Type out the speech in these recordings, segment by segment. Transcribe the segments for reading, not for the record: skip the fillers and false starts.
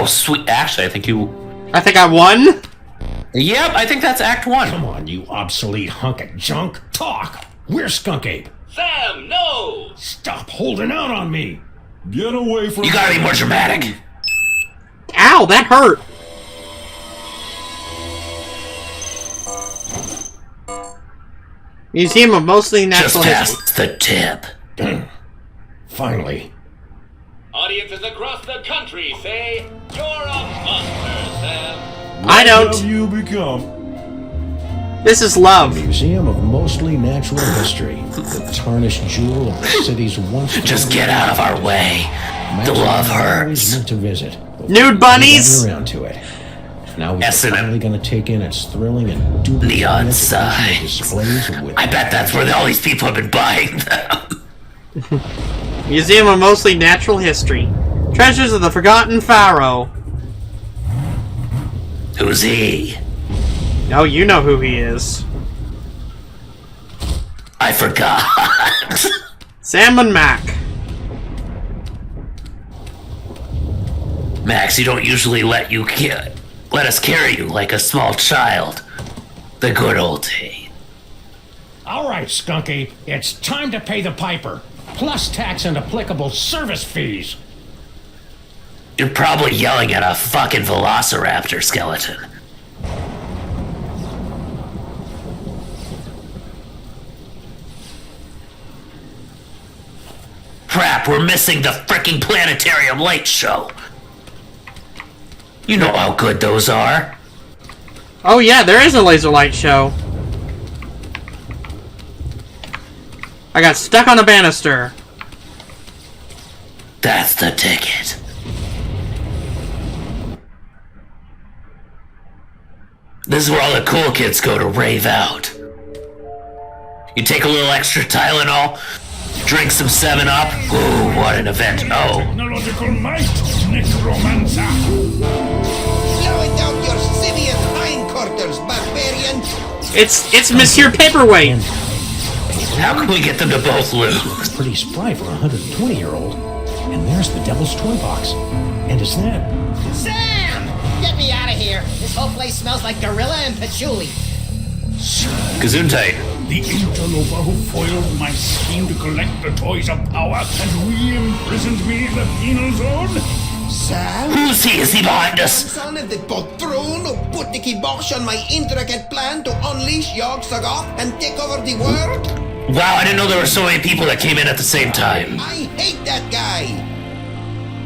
sweet. Actually, I think I won? Yep, I think that's Act 1. Come on, you obsolete hunk of junk. Talk! Where's Skunk Ape? Sam, no! Stop holding out on me! Get away from You gotta be more dramatic. Ow, that hurt. Museum of Mostly Natural Just History. past the tip. Finally. Audiences across the country say you're a monster, Sam. I don't. What have you become? This is love. Museum of Mostly Natural History. The tarnished jewel of the city's once... Just get out of our way. The love hurts. Meant to visit. Nude bunnies? Around to it. Now we're S&M. finally going to take in its thrilling and dubious Neon signs. displays with I bet that's where all these people have been buying them. Museum of Mostly Natural History. Treasures of the Forgotten Pharaoh. Who's he? Oh, you know who he is. I forgot. Salmon Mac. Max, you don't usually let us carry you like a small child. The good old days. All right, Skunky, it's time to pay the piper. Plus tax and applicable service fees. You're probably yelling at a fucking velociraptor skeleton. Crap, we're missing the frickin' planetarium light show. You know how good those are. Oh yeah, there is a laser light show. I got stuck on a banister. That's the ticket. This is where all the cool kids go to rave out. You take a little extra Tylenol, drink some 7-Up. Ooh, what an event. Oh. Technological might, necromancer. Blowing down your simian hindquarters, barbarian. It's Monsieur Paperweight. How can we get them to both lose? Pretty spry for a 120-year-old. And there's the Devil's Toy Box. And is that... Sam! Get me out of here. This whole place smells like gorilla and patchouli. Gesundheit. The interloper who foiled my scheme to collect the toys of power and re-imprisoned me in the penal zone? Sam? Who's he? Is he behind us? Son of the patron who put the kibosh on my intricate plan to unleash Yog Sothoth and take over the world? Wow, I didn't know there were so many people that came in at the same time. I hate that guy.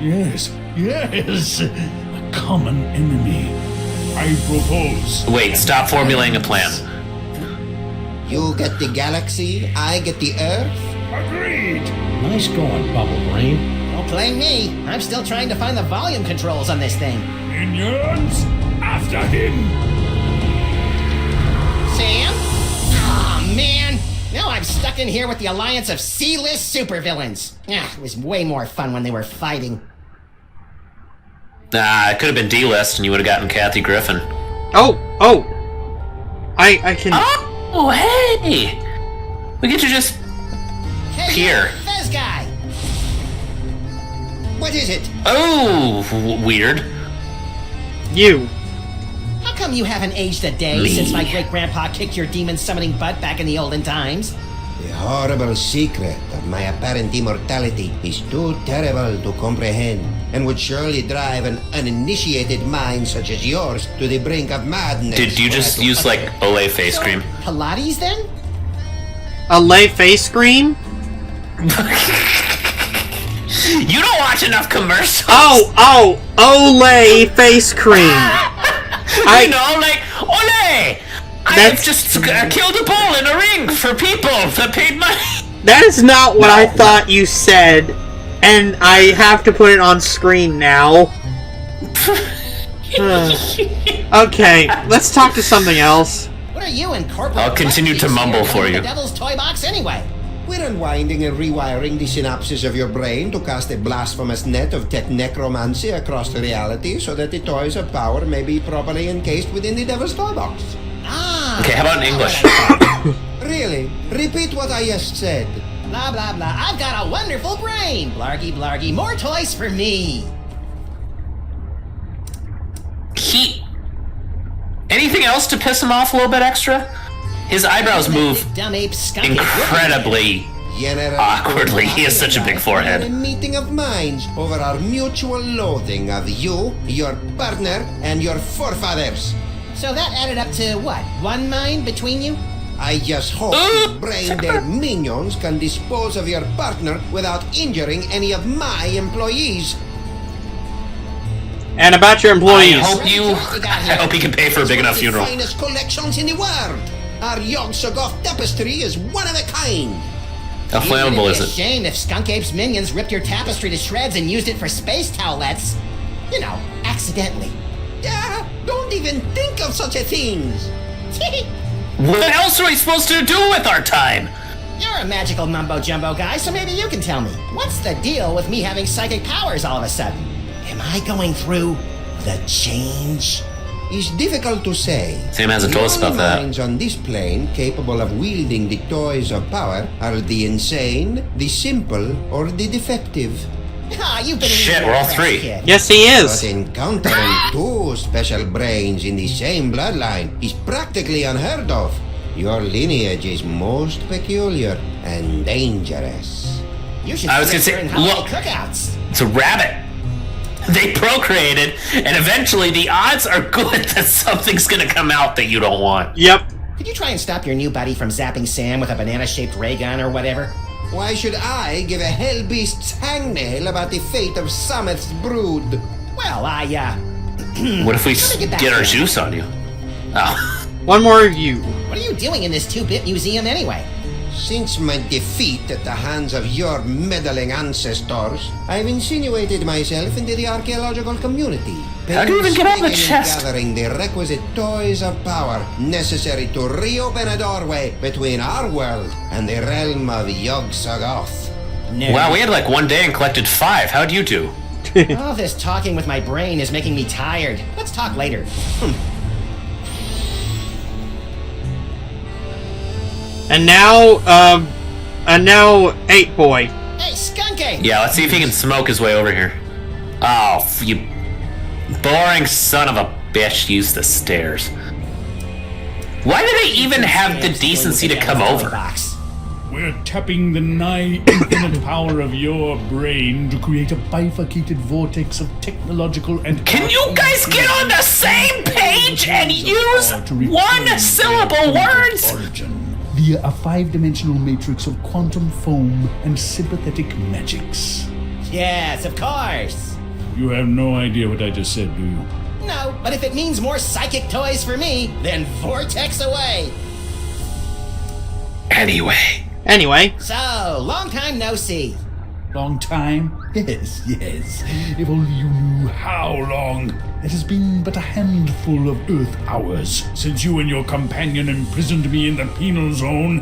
Yes. A common enemy. I propose. Wait, stop formulating a plan. You get the galaxy, I get the Earth. Agreed. Nice going, Bubble Brain. Don't blame me. I'm still trying to find the volume controls on this thing. Minions, after him. Sam? Aw, man. Now I'm stuck in here with the alliance of C-list supervillains. It was way more fun when they were fighting. Nah, it could have been D-list and you would have gotten Kathy Griffin. Oh. I can... Oh, hey! We get to just... Hey, Here. Fez guy. What is it? Oh, weird. You. How come you haven't aged a day Me. since my great-grandpa kicked your demon-summoning butt back in the olden times? The horrible secret of my apparent immortality is too terrible to comprehend and would surely drive an uninitiated mind such as yours to the brink of madness. Did you just use, like, Olay face cream? Pilates, then? A lay face cream? You don't watch enough commercials! Oh! Olay face cream. You know, like, Olay! I've just killed a bull in a ring for people that paid money! That is not what I thought you said, and I have to put it on screen now. Okay, let's talk to something else. What are you in corporate... I'll continue to mumble for you. The Devil's Toy Box anyway. We're unwinding and rewiring the synapses of your brain to cast a blasphemous net of tech necromancy across reality so that the toys of power may be properly encased within the Devil's Toy Box. Ah. Okay, how about in English? Really? Repeat what I just said. Blah, blah, blah. I've got a wonderful brain. Blargy, blargy. More toys for me. anything else to piss him off a little bit extra? His eyebrows move Dumb ape skunk ape incredibly General awkwardly. He has I such a big and I forehead. had a meeting of minds over our mutual loathing of you, your partner, and your forefathers. So that added up to what? 1 mind between you? I just hope these brain-dead minions can dispose of your partner without injuring any of my employees. And about your I employees. hope he can pay for a big enough funeral. The finest collections in the world. Our Yog-Sothoth tapestry is one of a kind. How flammable is It'd be a it? shame if Skunk Ape's minions ripped your tapestry to shreds and used it for space towelettes. You know, accidentally. Yeah, don't even think of such a thing. What else are we supposed to do with our time? You're a magical mumbo-jumbo guy, so maybe you can tell me. What's the deal with me having psychic powers all of a sudden? Am I going through the change? It's difficult to say. Sam hasn't The told us about only that. minds on this plane capable of wielding the toys of power are the insane, the simple, or the defective. Ah, you've been Shit, eating we're all your three. kid. Yes, he But is. encountering two special brains in the same bloodline is practically unheard of. Your lineage is most peculiar and dangerous. You should I was gonna sit say, there in holiday look. cookouts. It's a rabbit. They procreated, and eventually the odds are good that something's gonna come out that you don't want. Yep. Could you try and stop your new buddy from zapping Sam with a banana-shaped ray gun or whatever? Why should I give a hell beast's hangnail about the fate of Sameth's brood? Well, What if we Let me get back get our to that. juice on you? Oh. One more review. what are you doing in this 2-bit museum anyway? Since my defeat at the hands of your meddling ancestors, I've insinuated myself into the archaeological community. How do you even get on the painstakingly chest? Gathering the requisite toys of power necessary to reopen a doorway between our world and the realm of Yog-Sothoth. No. Wow, we had like 1 day and collected 5. How'd you do? All this talking with my brain is making me tired. Let's talk later. And now, Ape Boy. Hey, Skunk Ape! Yeah, let's see if he can smoke his way over here. Oh, you boring son of a bitch, use the stairs. Why do they even have the decency to come over? Box. We're tapping the nigh infinite power of your brain to create a bifurcated vortex of technological and... Can you guys get on the same page and use one-syllable words? Origin via a 5-dimensional matrix of quantum foam and sympathetic magics. Yes, of course. You have no idea what I just said, do you? No, but if it means more psychic toys for me, then vortex away. Anyway, So, long time no see. Long time? Yes, yes. If only you knew how long. It has been but a handful of Earth hours since you and your companion imprisoned me in the penal zone.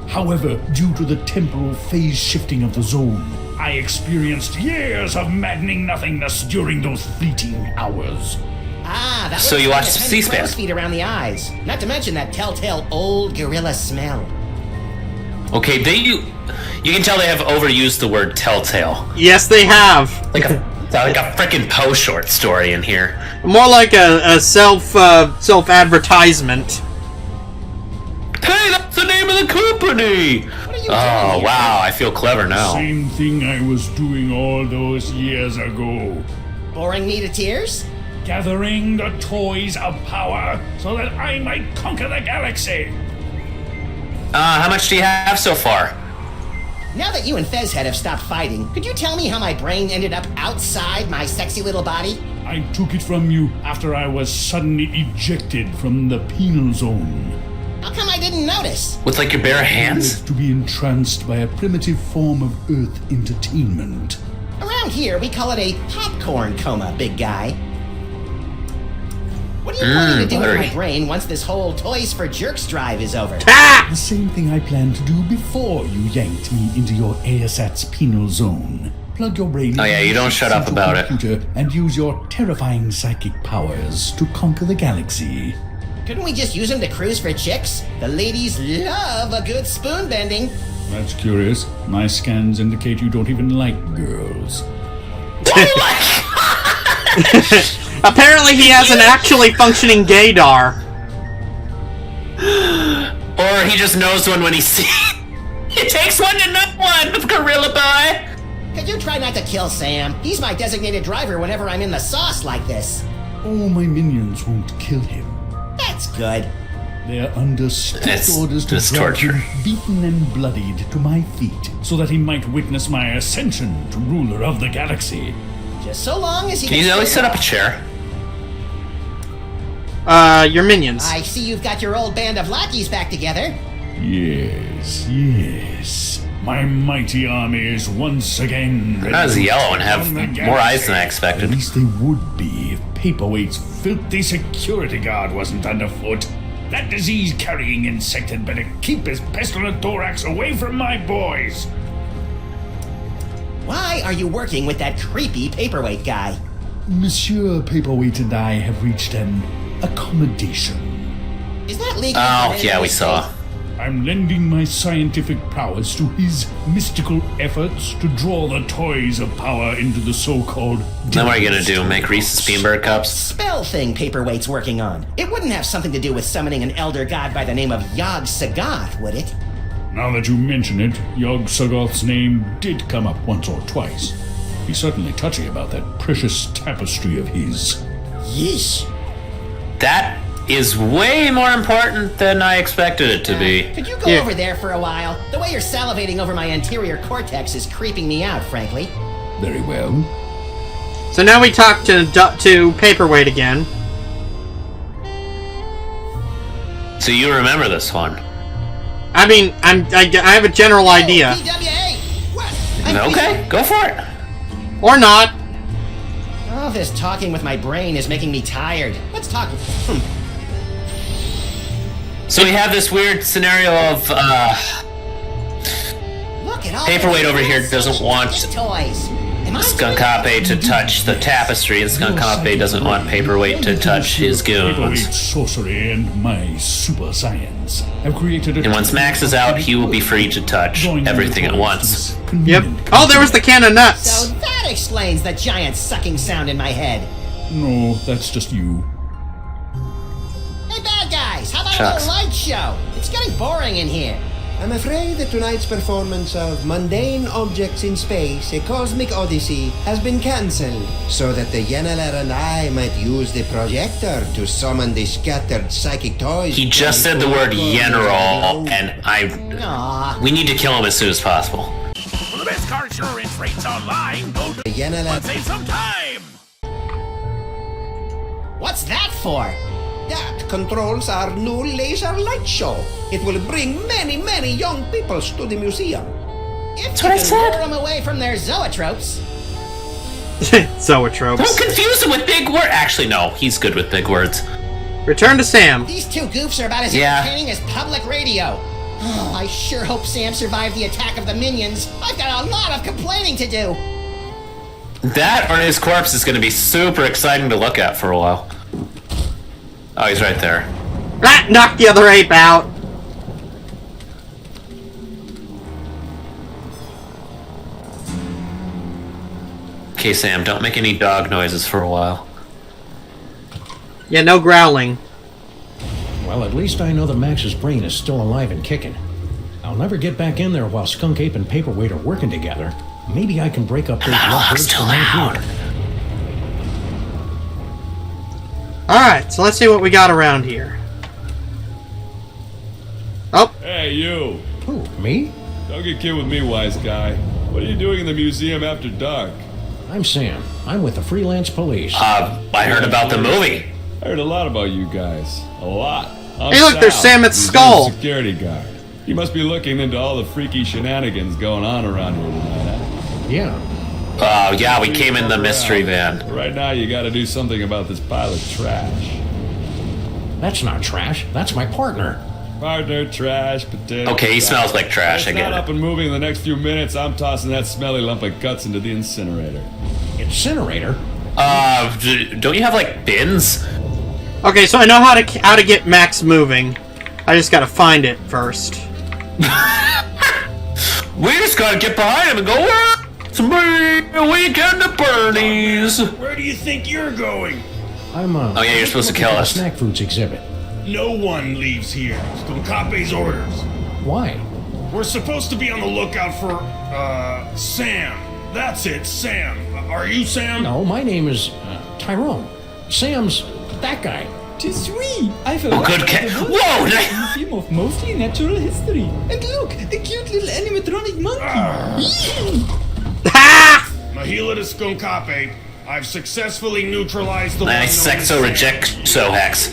However, due to the temporal phase shifting of the zone, I experienced years of maddening nothingness during those fleeting hours. Ah, that So looks you like watched a tiny C-SPAN. crow's feet around the eyes. Not to mention that telltale old gorilla smell. Okay, you can tell they have overused the word telltale. yes, they have. Like a frickin' Poe short story in here. More like a self-advertisement. Hey, that's the name of the company! What are you Oh, doing? wow, I feel clever now. Same thing I was doing all those years ago. Boring me to tears? Gathering the toys of power so that I might conquer the galaxy. How much do you have so far? Now that you and Fezhead have stopped fighting, could you tell me how my brain ended up outside my sexy little body? I took it from you after I was suddenly ejected from the penal zone. How come I didn't notice? With like your bare hands? To be entranced by a primitive form of Earth entertainment. Around here, we call it a popcorn coma, big guy. What are you planning to do with buttery. my brain once this whole Toys for Jerks drive is over? The same thing I planned to do before you yanked me into your ASAT's penal zone. Plug your brain Oh, yeah, you don't shut up into a about it. computer and use your terrifying psychic powers to conquer the galaxy. Couldn't we just use them to cruise for chicks? The ladies love a good spoon bending. That's curious. My scans indicate you don't even like girls. Apparently he has an actually functioning gaydar. Or he just knows one when he sees. It takes one to know one, Gorilla Boy. Could you try not to kill Sam? He's my designated driver whenever I'm in the sauce like this. Oh, my minions won't kill him. That's good. They're under strict It's orders to just drag torture. him beaten and bloodied to my feet, so that he might witness my ascension to ruler of the galaxy. Just so long as he Can you at least set up a chair? Your minions. I see you've got your old band of lackeys back together. Yes, yes. My mighty army is once again ready. That was yellow and have on the more eyes galaxy. than I At expected. least they would be if Paperweight's filthy security guard wasn't underfoot. That disease-carrying insect had better keep his pestilent thorax away from my boys. Why are you working with that creepy paperweight guy? Monsieur Paperweight and I have reached an accommodation. Is that legal? Oh, yeah, we saw. I'm lending my scientific prowess to his mystical efforts to draw the toys of power into the so-called... Then what are you gonna do? Make Reese's Peanut Cups? Spell thing Paperweight's working on. It wouldn't have something to do with summoning an elder god by the name of Yog-Sagoth, would it? Now that you mention it, Yog-Sagoth's name did come up once or twice. He's certainly touchy about that precious tapestry of his. Yeesh. That is way more important than I expected it to be. Could you go over there for a while? The way you're salivating over my anterior cortex is creeping me out, frankly. Very well. So now we talk to Paperweight again. So you remember this one? I mean, I have a general idea. PWA! What? Okay, go for it. Or not. All this talking with my brain is making me tired. Let's talk. So we have this weird scenario of Look at all Paperweight these over here nice doesn't want toys. Am I Skunkape to touch the tapestry, and Skunkape doesn't want Paperweight to touch his Paperweight's goons. sorcery and my super science have created a... And once Max is out, he will be free to touch Join everything at your once. toys to this Yep. convenient Oh, there was the can of So nuts. that explains the giant sucking sound in my head. No, that's just you. Hey, bad guys, how about Shucks. a light show? It's getting boring in here. I'm afraid that tonight's performance of Mundane Objects in Space, a Cosmic Odyssey, has been cancelled, so that the Yeneler and I might use the projector to summon the scattered psychic toys. He just said the word Yenrol, and Aw. we need to kill him as soon as possible. For the best car insurance rates online, go to The Yeneler... save some time. What's that for? That controls our new laser light show. It will bring many, many young peoples to the museum. If what I you can said. lure them away from their zoetropes. Zoetropes. Don't confuse him with big words. Actually, no, he's good with big words. Return to Sam. These two goofs are about as Yeah. entertaining as public radio. Oh, I sure hope Sam survived the attack of the minions. I've got a lot of complaining to do. That or his corpse is going to be super exciting to look at for a while. Oh, he's right there. Ah, knock the other ape out. Okay, Sam, don't make any dog noises for a while. Yeah, no growling. Well, at least I know that Max's brain is still alive and kicking. I'll never get back in there while Skunk Ape and Paperweight are working together. Maybe I can break up those That alarm's lovebirds too from right loud. here. Alright, so let's see what we got around here. Oh, Hey, you! Who, me? Don't get kid with me, wise guy. What are you doing in the museum after dark? I'm Sam. I'm with the freelance police. I heard about the movie. I heard a lot about you guys. A lot. I'm Hey, look, there's Sal, Samet's museum skull. Security guard. You must be looking into all the freaky shenanigans going on around here tonight, huh? Yeah. Yeah, we came in the mystery van. But right now, you gotta do something about this pile of trash. That's not trash. That's my partner. Partner, trash, potato. Okay, he smells like trash, If it's I get not it. up and moving in the next few minutes, I'm tossing that smelly lump of guts into the incinerator. Incinerator? Don't you have, like, bins? okay, so I know how to get Max moving. I just gotta find it first. We just gotta get behind him and go, it's me, weekend at Bernie's. Where do you think you're going? I'm Oh yeah, you're supposed to kill us. Snack foods exhibit. No one leaves here. Skunkape's orders. Why? We're supposed to be on the lookout for, Sam. That's it, Sam. Are you Sam? No, my name is Tyrone. Sam's that guy. Tis we! I've Oh, good Whoa! Museum of Mostly Natural History. And look, a cute little animatronic monkey. Mahila to Skunkape. I've successfully neutralized the Nice sexo reject so hex.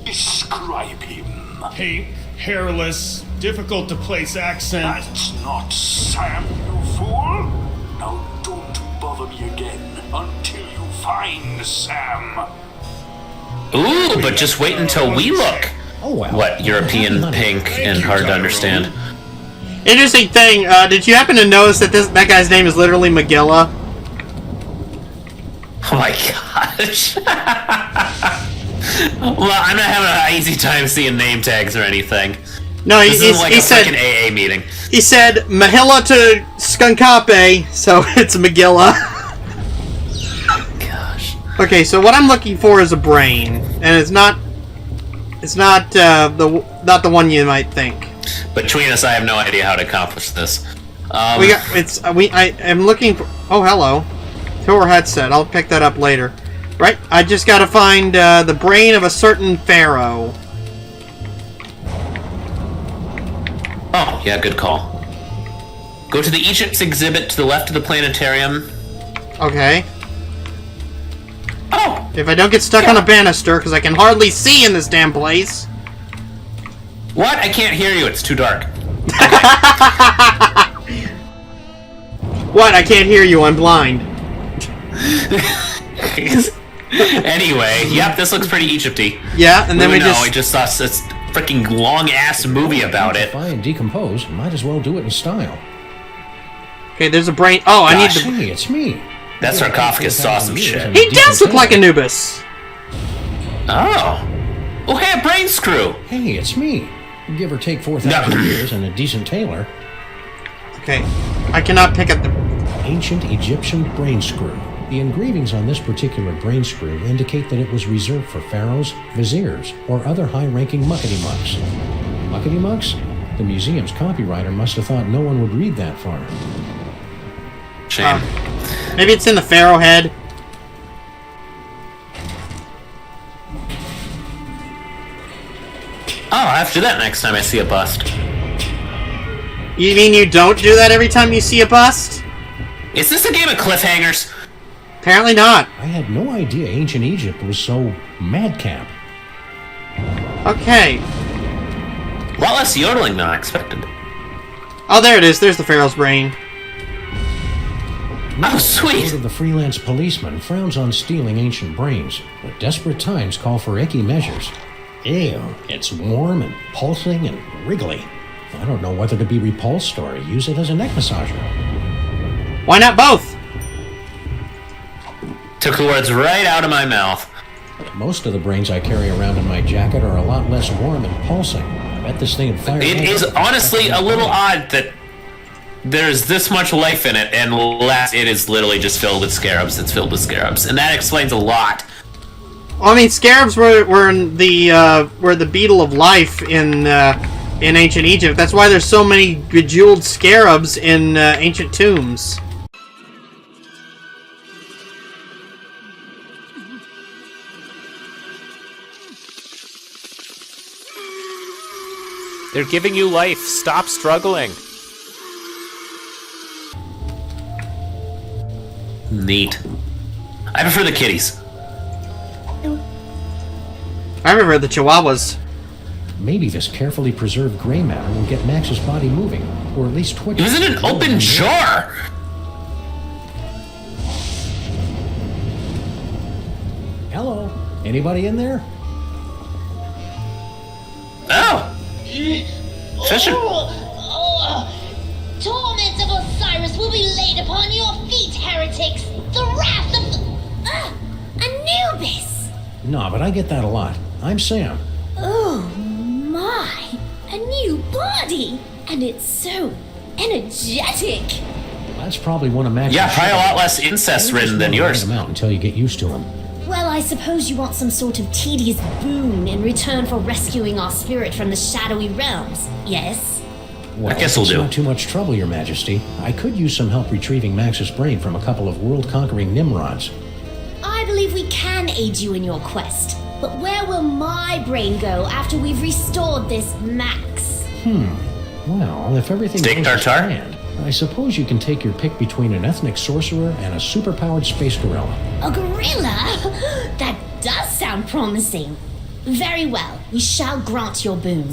Describe him. Pink, hairless, difficult to place accent. That's not Sam, you fool. Now don't bother me again until you find Sam. Ooh, but just wait until we look. Oh well. What, European pink and hard to understand? Interesting thing, did you happen to notice that that guy's name is literally Magilla? Oh my gosh. Well, I'm not having an easy time seeing name tags or anything. No, This is like he a said freaking AA meeting. he said Mahila to Skunkape, so it's Magilla. Gosh. Okay, so what I'm looking for is a brain, and it's not the one you might think. Between us, I have no idea how to accomplish this. I am looking for. Oh, hello, tour headset. I'll pick that up later. Right, I just gotta find the brain of a certain pharaoh. Oh, yeah, good call. Go to the Egypt's exhibit to the left of the planetarium. Okay. Oh! If I don't get stuck on a banister, because I can hardly see in this damn place. What? I can't hear you. It's too dark. What? I can't hear you. I'm blind. Anyway, yep, this looks pretty Egypty. Yeah, and then we I just saw this freaking long-ass movie about it. Identify and decompose. Might as well do it in style. Okay, there's a brain. Oh, I need the. Hey, it's me. That sarcophagus saw some shit. He does look like Anubis. Oh. Oh, hey, a brain screw. Hey, it's me. Give or take 4,000 years and a decent tailor. Okay, I cannot pick up the. Ancient Egyptian brain screw. The engravings on this particular brain screw indicate that it was reserved for pharaohs, viziers, or other high-ranking muckety-mucks. Muckety-mucks? The museum's copywriter must have thought no one would read that far. Shame. Maybe it's in the pharaoh head. Oh, I'll have to do that next time I see a bust. You mean you don't do that every time you see a bust? Is this a game of cliffhangers? Apparently not. I had no idea ancient Egypt was so madcap. Okay. A lot less yodeling than I expected. Oh, there it is. There's the pharaoh's brain. Oh, sweet! One of the freelance policeman frowns on stealing ancient brains, but desperate times call for icky measures. Ew, it's warm and pulsing and wriggly. I don't know whether to be repulsed or use it as a neck massager. Why not both? Took the words right out of my mouth. Most of the brains I carry around in my jacket are a lot less warm and pulsing. I bet this thing would fire. It is honestly a little odd that there's this much life in it, and it is literally just filled with scarabs. It's filled with scarabs, and that explains a lot. Well, I mean, scarabs were in the beetle of life in ancient Egypt. That's why there's so many bejeweled scarabs in ancient tombs. They're giving you life. Stop struggling. Neat. I prefer the kitties. I remember the Chihuahuas. Maybe this carefully preserved gray matter will get Max's body moving, or at least twitching. It was in an open jar! Hello? Anybody in there? Oh! Fisher! Torment of Osiris will be laid upon your feet, heretics! The wrath of Anubis! No, but I get that a lot. I'm Sam. Oh my! A new body! And it's so energetic! That's probably one of Max's... Yeah, probably a lot less incest-ridden than yours. Him out until you get used to him. Well, I suppose you want some sort of tedious boon in return for rescuing our spirit from the shadowy realms, yes? Well, I guess we'll it's do. not too much trouble, Your Majesty. I could use some help retrieving Max's brain from a couple of world-conquering Nimrods. I believe we can aid you in your quest, but where will my brain go after we've restored this Max? Well, if everything Steak goes as tartare? planned, I suppose you can take your pick between an ethnic sorcerer and a superpowered space gorilla. A gorilla? That does sound promising. Very well, we shall grant your boon.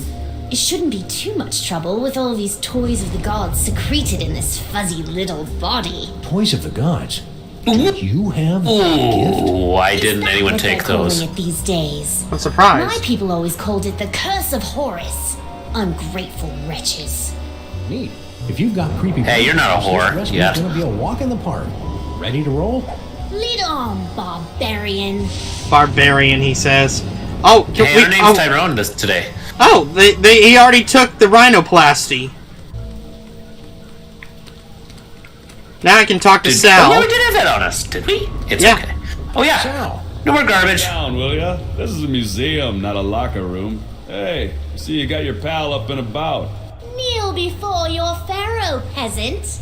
It shouldn't be too much trouble with all these toys of the gods secreted in this fuzzy little body. Toys of the gods? Do you have that gift? Ooh, why didn't Is that anyone what take they're those? calling it these days? I'm surprised. My people always called it the Curse of Horus. Ungrateful wretches. Neat. If you've got creepy... Hey, you're not a whore, This yet. gonna be a walk in the park. Ready to roll? Lead on, barbarian. Barbarian, he says. Oh, Hey, her name's Tyrone today. Oh, he already took the rhinoplasty. Now I can talk to Sal. Oh, yeah, we did have that on us, did we? It's Yeah. okay. Oh, yeah. Sal. No more garbage. Down, will ya? This is a museum, not a locker room. Hey, I see you got your pal up and about. Kneel before your pharaoh, peasant.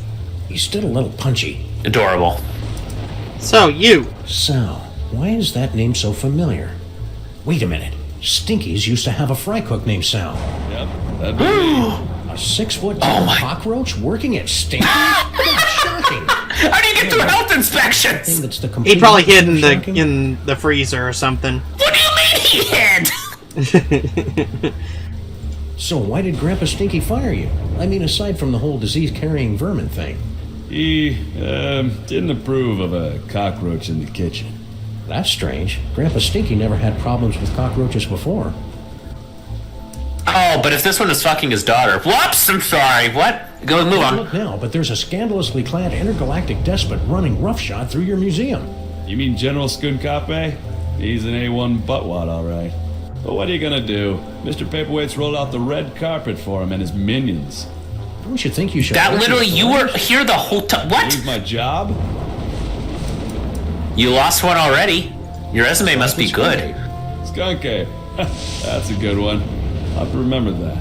He's still a little punchy. Adorable. So, you. Sal, why is that name so familiar? Wait a minute. Stinkies used to have a fry cook named Sal. Yep, that'd be me. A 6'2" cockroach working at Stinkies? That's shocking. How do you get through health Thing inspections? that's the complete He probably hid opposite of shocking? in the freezer or something. What do you mean he hid? So why did Grandpa Stinky fire you? I mean, aside from the whole disease-carrying vermin thing. He, didn't approve of a cockroach in the kitchen. That's strange. Grandpa Stinky never had problems with cockroaches before. Oh, but if this one is fucking his daughter. Whoops, I'm sorry. What? Go, move on. Look now, but there's a scandalously clad intergalactic despot running roughshod through your museum. You mean General Skunkgamer? He's an A1 buttwad, all right. But what are you gonna do? Mr. Paperweight's rolled out the red carpet for him and his minions. Don't you think you should... That literally, you were here the whole time. What? Lose my job? You lost one already. Your resume must be good. Skunkgamer. That's a good one. I'll have to remember that.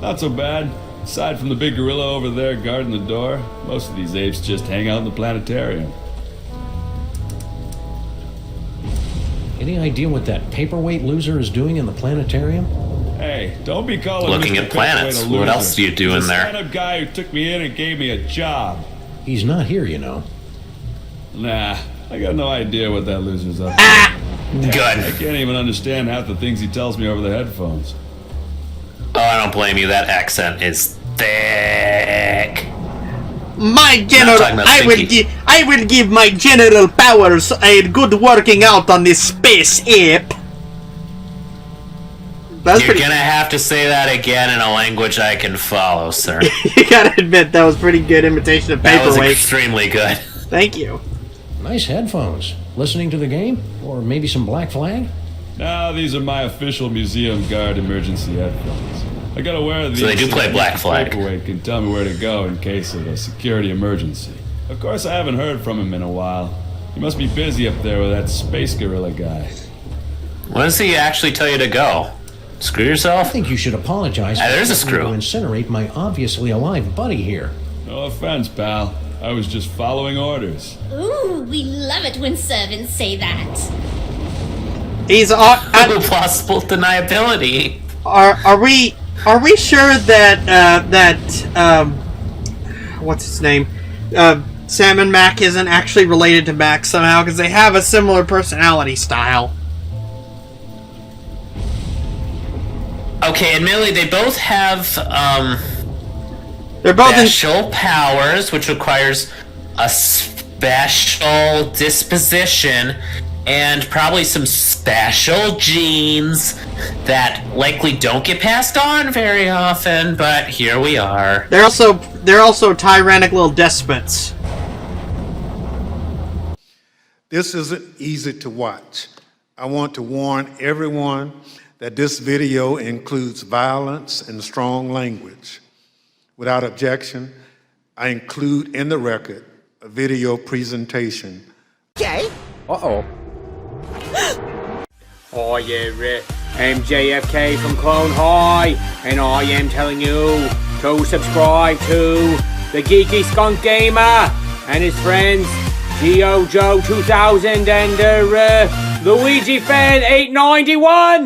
Not so bad. Aside from the big gorilla over there guarding the door, most of these apes just hang out in the planetarium. Any idea what that paperweight loser is doing in the planetarium? Hey, don't be calling Looking Mr. at planets. Paperweight a What loser. else do you do He's in a there? stand-up guy who took me in and gave me a job. He's not here, you know. Nah, I got no idea what that loser's up to. Good. I can't even understand half the things he tells me over the headphones. Oh, I don't blame you. That accent is thick. My general, talking about I Stinky. will give my general powers a good working out on this space ape. That's You're pretty. gonna have to say that again in a language I can follow, sir. You gotta admit that was pretty good imitation of That was paperweight. extremely good. Thank you. Nice headphones. Listening to the game? Or maybe some Black Flag? No, these are my official museum guard emergency headphones. I gotta wear these So they do play that Black Mr. Flag. Paperweight can tell me where to go in case of a security emergency. Of course, I haven't heard from him in a while. He must be busy up there with that space gorilla guy. When does he actually tell you to go? Screw I yourself? think you should apologize There's a for threatening screw. to incinerate my obviously alive buddy here. No offense, pal. I was just following orders. Ooh, we love it when servants say that. He's Plausible deniability. Are we sure that what's his name? Sam and Mac isn't actually related to Mac somehow because they have a similar personality style. Okay, admittedly, they both have They're both special powers, which requires a special disposition and probably some special genes that likely don't get passed on very often, but here we are. They're also tyrannical despots. This isn't easy to watch. I want to warn everyone that this video includes violence and strong language. Without objection, I include in the record a video presentation. Okay. Uh-oh. Hi there, I'm JFK from Clone High, and I am telling you to subscribe to the Geeky Skunk Gamer and his friends, Geo Joe 2000 and Luigi Fan 891.